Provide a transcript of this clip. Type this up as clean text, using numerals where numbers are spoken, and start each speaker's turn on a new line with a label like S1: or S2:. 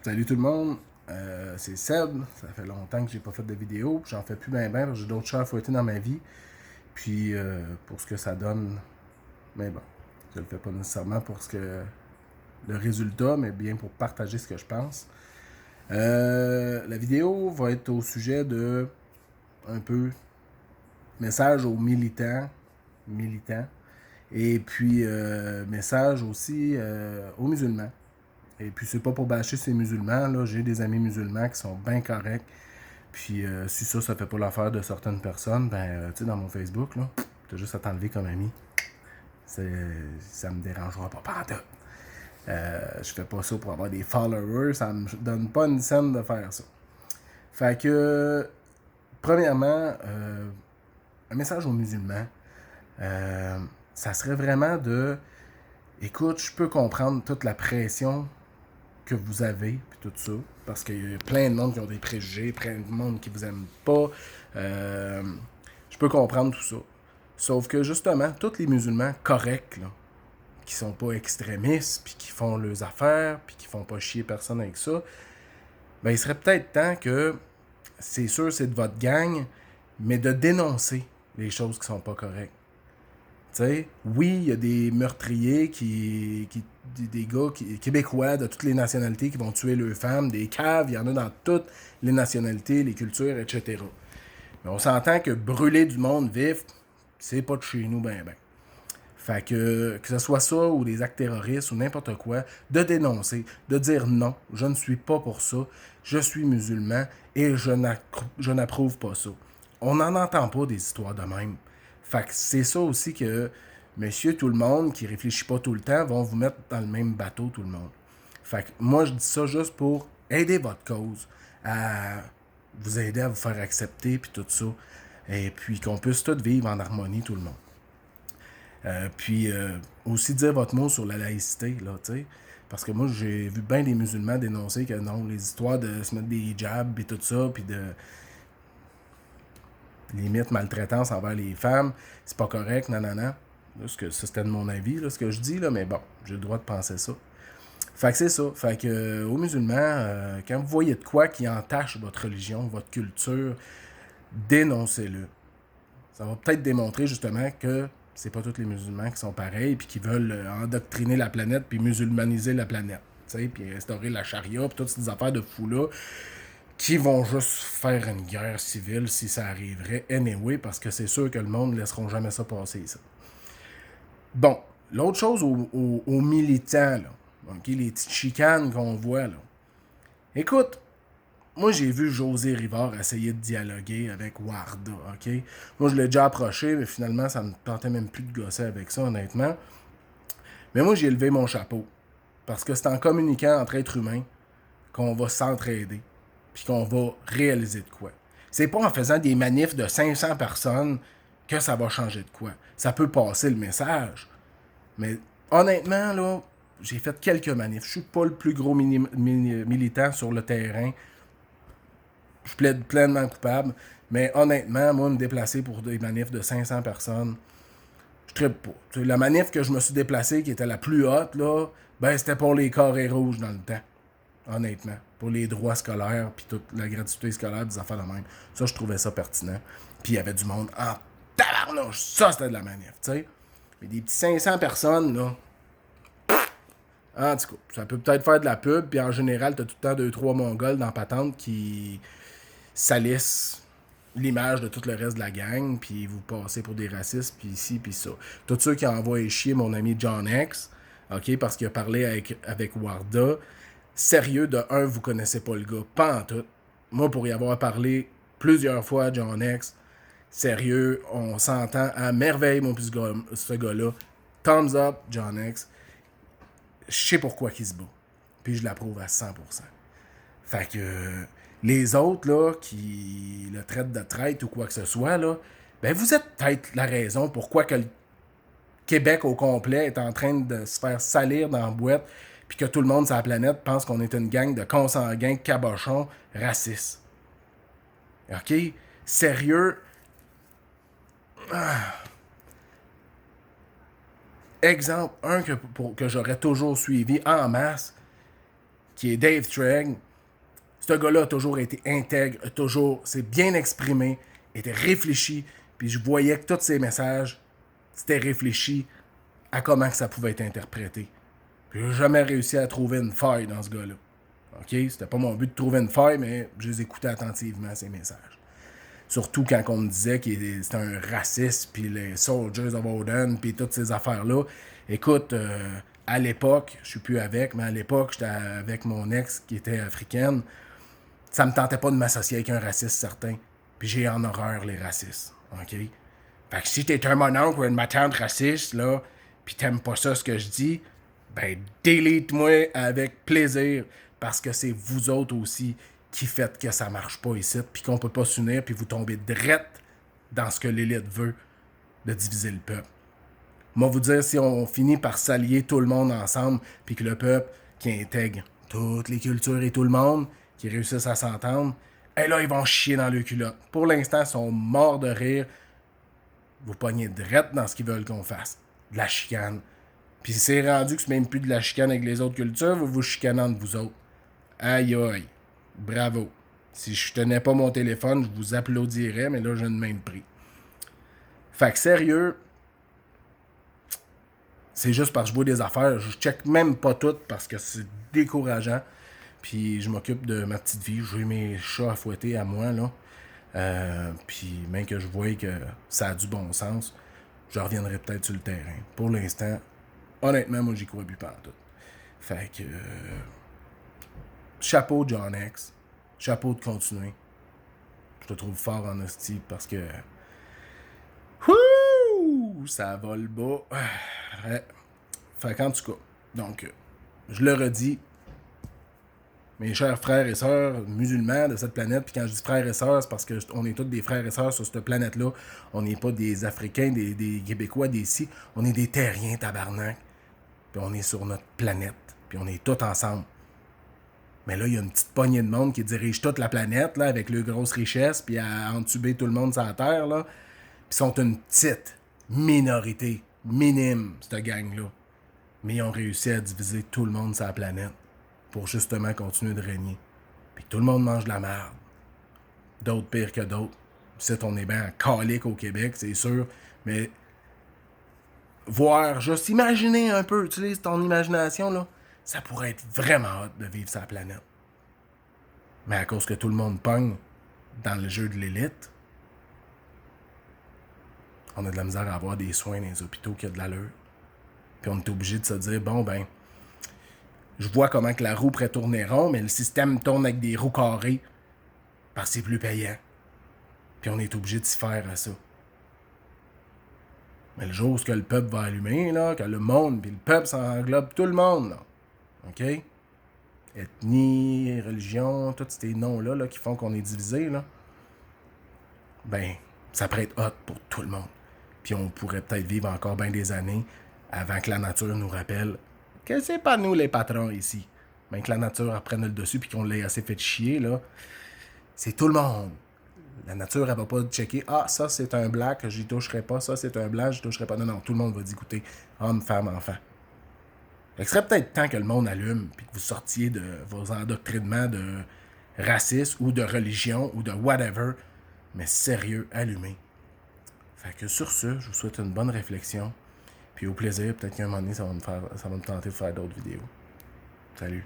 S1: Salut tout le monde, c'est Seb. Ça fait longtemps que j'ai pas fait de vidéo. J'en fais plus parce que j'ai d'autres chats à fouetter dans ma vie. Puis pour ce que ça donne, mais bon, je le fais pas nécessairement pour ce que le résultat, mais bien pour partager ce que je pense. La vidéo va être au sujet de un peu message aux militants, et puis message aussi aux musulmans. Et puis c'est pas pour bâcher ces musulmans, là. J'ai des amis musulmans qui sont bien corrects. Puis si ça fait pas l'affaire de certaines personnes, tu sais, dans mon Facebook, là, t'as juste à t'enlever comme ami. Ça me dérangera pas pantoute. Je fais pas ça pour avoir des followers, ça me donne pas une scène de faire ça. Fait que, premièrement, un message aux musulmans, ça serait vraiment de, écoute, je peux comprendre toute la pression que vous avez, puis tout ça, parce qu'il y a plein de monde qui ont des préjugés, plein de monde qui vous aime pas. Euh, je peux comprendre tout ça. Sauf que justement, tous les musulmans corrects, là, qui sont pas extrémistes, puis qui font leurs affaires, puis qui font pas chier personne avec ça, ben il serait peut-être temps que, c'est sûr c'est de votre gang, mais de dénoncer les choses qui sont pas correctes. T'sais, oui, il y a des meurtriers des gars québécois de toutes les nationalités qui vont tuer leurs femmes, des caves, il y en a dans toutes les nationalités, les cultures, etc. Mais on s'entend que brûler du monde vif, c'est pas de chez nous, ben. Fait que ce soit ça ou des actes terroristes ou n'importe quoi, de dénoncer, de dire non, je ne suis pas pour ça, je suis musulman et je n'approuve pas ça. On n'en entend pas des histoires de même. Fait que c'est ça aussi que monsieur tout le monde qui réfléchit pas tout le temps vont vous mettre dans le même bateau tout le monde. Fait que moi je dis ça juste pour aider votre cause, à vous aider à vous faire accepter puis tout ça. Et puis qu'on puisse tous vivre en harmonie tout le monde. Puis aussi dire votre mot sur la laïcité, là, tu sais. Parce que moi, j'ai vu bien des musulmans dénoncer que non, les histoires de se mettre des hijabs et tout ça, puis de limite maltraitance envers les femmes, c'est pas correct, nanana. Là, ça, c'était de mon avis, là, ce que je dis, là, mais bon, j'ai le droit de penser ça. Fait que c'est ça. Fait que aux musulmans, quand vous voyez de quoi qui entache votre religion, votre culture, dénoncez-le. Ça va peut-être démontrer justement que c'est pas tous les musulmans qui sont pareils puis qui veulent endoctriner la planète puis musulmaniser la planète. Puis instaurer la charia puis toutes ces affaires de fous là qui vont juste faire une guerre civile si ça arriverait anyway parce que c'est sûr que le monde ne laisseront jamais ça passer ça. Bon, l'autre chose aux militants, là, okay, les petites chicanes qu'on voit, là. Écoute, moi, j'ai vu José Rivard essayer de dialoguer avec Warda, OK? Moi, je l'ai déjà approché, mais finalement, ça me tentait même plus de gosser avec ça, honnêtement. Mais moi, j'ai levé mon chapeau. Parce que c'est en communiquant entre êtres humains qu'on va s'entraider, puis qu'on va réaliser de quoi. C'est pas en faisant des manifs de 500 personnes que ça va changer de quoi. Ça peut passer le message. Mais honnêtement, là, j'ai fait quelques manifs. Je suis pas le plus gros militant sur le terrain. Je plaide pleinement coupable. Mais honnêtement, moi, me déplacer pour des manifs de 500 personnes, je trippe pas. T'sais, la manif que je me suis déplacé, qui était la plus haute, là, ben c'était pour les carrés rouges dans le temps. Honnêtement. Pour les droits scolaires, puis toute la gratuité scolaire, des affaires de même. Ça, je trouvais ça pertinent. Puis il y avait du monde en tabarnouche. Ça, c'était de la manif, tu sais. Mais des petits 500 personnes, là, en tout cas, ça peut peut-être faire de la pub, puis en général, t'as tout le temps 2-3 mongols dans patente qui salissent l'image de tout le reste de la gang, puis vous passez pour des racistes, puis ici, puis ça. Tous ceux qui envoient chier mon ami John X, OK, parce qu'il a parlé avec Warda, sérieux, de un, vous connaissez pas le gars, pas en tout. Moi, pour y avoir parlé plusieurs fois à John X, sérieux, on s'entend à merveille, mon petit gars, ce gars-là. Thumbs up, John X. Je sais pourquoi il se bat. Puis je l'approuve à 100%. Fait que les autres, là, qui le traitent de traite ou quoi que ce soit, là, ben vous êtes peut-être la raison pourquoi que le Québec au complet est en train de se faire salir dans la boîte puis que tout le monde sur la planète pense qu'on est une gang de consanguins, cabochons, racistes. OK? Sérieux? Exemple, un que j'aurais toujours suivi en masse, qui est Dave Treg. Ce gars-là a toujours été intègre, s'est bien exprimé, était réfléchi, puis je voyais que tous ses messages, c'était réfléchi à comment que ça pouvait être interprété. Puis j'ai jamais réussi à trouver une faille dans ce gars-là. OK? C'était pas mon but de trouver une faille, mais je les écoutais attentivement, ces messages. Surtout quand on me disait que c'était un raciste, puis les Soldiers of Odin, puis toutes ces affaires-là. Écoute, à l'époque, je suis plus avec, mais à l'époque, j'étais avec mon ex qui était africaine. Ça me tentait pas de m'associer avec un raciste certain. Puis j'ai en horreur les racistes. OK? Fait que si t'es un mononcle ou une ma tante raciste, là, pis t'aimes pas ça ce que je dis, ben delete-moi avec plaisir. Parce que c'est vous autres aussi qui faites que ça marche pas ici, puis qu'on peut pas s'unir, puis vous tombez drette dans ce que l'élite veut, de diviser le peuple. Moi, vous dire, si on finit par s'allier tout le monde ensemble, puis que le peuple qui intègre toutes les cultures et tout le monde, qui réussissent à s'entendre, et là, ils vont chier dans le culotte. Pour l'instant, ils sont morts de rire. Vous pognez drette dans ce qu'ils veulent qu'on fasse. De la chicane. Puis c'est rendu que c'est même plus de la chicane avec les autres cultures, vous vous chicanez entre vous autres. Aïe aïe. Bravo. Si je tenais pas mon téléphone, je vous applaudirais, mais là, j'ai une même prix. Fait que sérieux, c'est juste parce que je vois des affaires, je check même pas toutes parce que c'est décourageant. Puis je m'occupe de ma petite vie, j'ai mes chats à fouetter à moi, là. Puis même que je vois que ça a du bon sens, je reviendrai peut-être sur le terrain. Pour l'instant, honnêtement, moi, j'y crois plus partout. Fait que... chapeau, John X. Chapeau de continuer. Je te trouve fort en hostie parce que... Wouh! Ça vole bas. Ouais. Fait qu'en tout cas, donc, je le redis, mes chers frères et sœurs musulmans de cette planète, puis quand je dis frères et sœurs, c'est parce qu'on est tous des frères et sœurs sur cette planète-là. On n'est pas des Africains, des Québécois, des ici. On est des terriens, tabarnak. Puis on est sur notre planète. Puis on est tous ensemble. Mais là, il y a une petite poignée de monde qui dirige toute la planète, là, avec leurs grosses richesses, puis à entuber tout le monde sur la Terre, là. Puis sont une petite minorité, minime, cette gang-là. Mais ils ont réussi à diviser tout le monde sur la planète pour justement continuer de régner. Puis tout le monde mange de la merde. D'autres pires que d'autres. C'est on est bien calique au Québec, c'est sûr. Mais voir, juste imaginer un peu, utilise ton imagination, là. Ça pourrait être vraiment hot de vivre sur la planète. Mais à cause que tout le monde pogne dans le jeu de l'élite, on a de la misère à avoir des soins dans les hôpitaux qui a de l'allure. Puis on est obligé de se dire, bon ben, je vois comment que la roue pourrait tourner rond, mais le système tourne avec des roues carrées parce que c'est plus payant. Puis on est obligé de s'y faire à ça. Mais le jour où le peuple va allumer, là, que le monde, puis le peuple, ça englobe tout le monde, là. OK? Ethnie, religion, tous ces noms-là là, qui font qu'on est divisé, là. Ben, ça pourrait être hot pour tout le monde. Puis on pourrait peut-être vivre encore bien des années avant que la nature nous rappelle que c'est pas nous les patrons ici. Mais que la nature reprenne le dessus puis qu'on l'ait assez fait chier, là. C'est tout le monde. La nature, elle va pas checker. Ah, ça, c'est un black, j'y toucherai pas. Ça, c'est un blanc, j'y toucherai pas. Non, non, tout le monde va dire, écoutez, homme, femme, enfant. Il serait peut-être temps que le monde allume puis que vous sortiez de vos endoctrinements de racisme ou de religion ou de whatever. Mais sérieux, allumez. Fait que sur ce, je vous souhaite une bonne réflexion. Puis au plaisir, peut-être qu'à un moment donné, ça va me tenter de faire d'autres vidéos. Salut.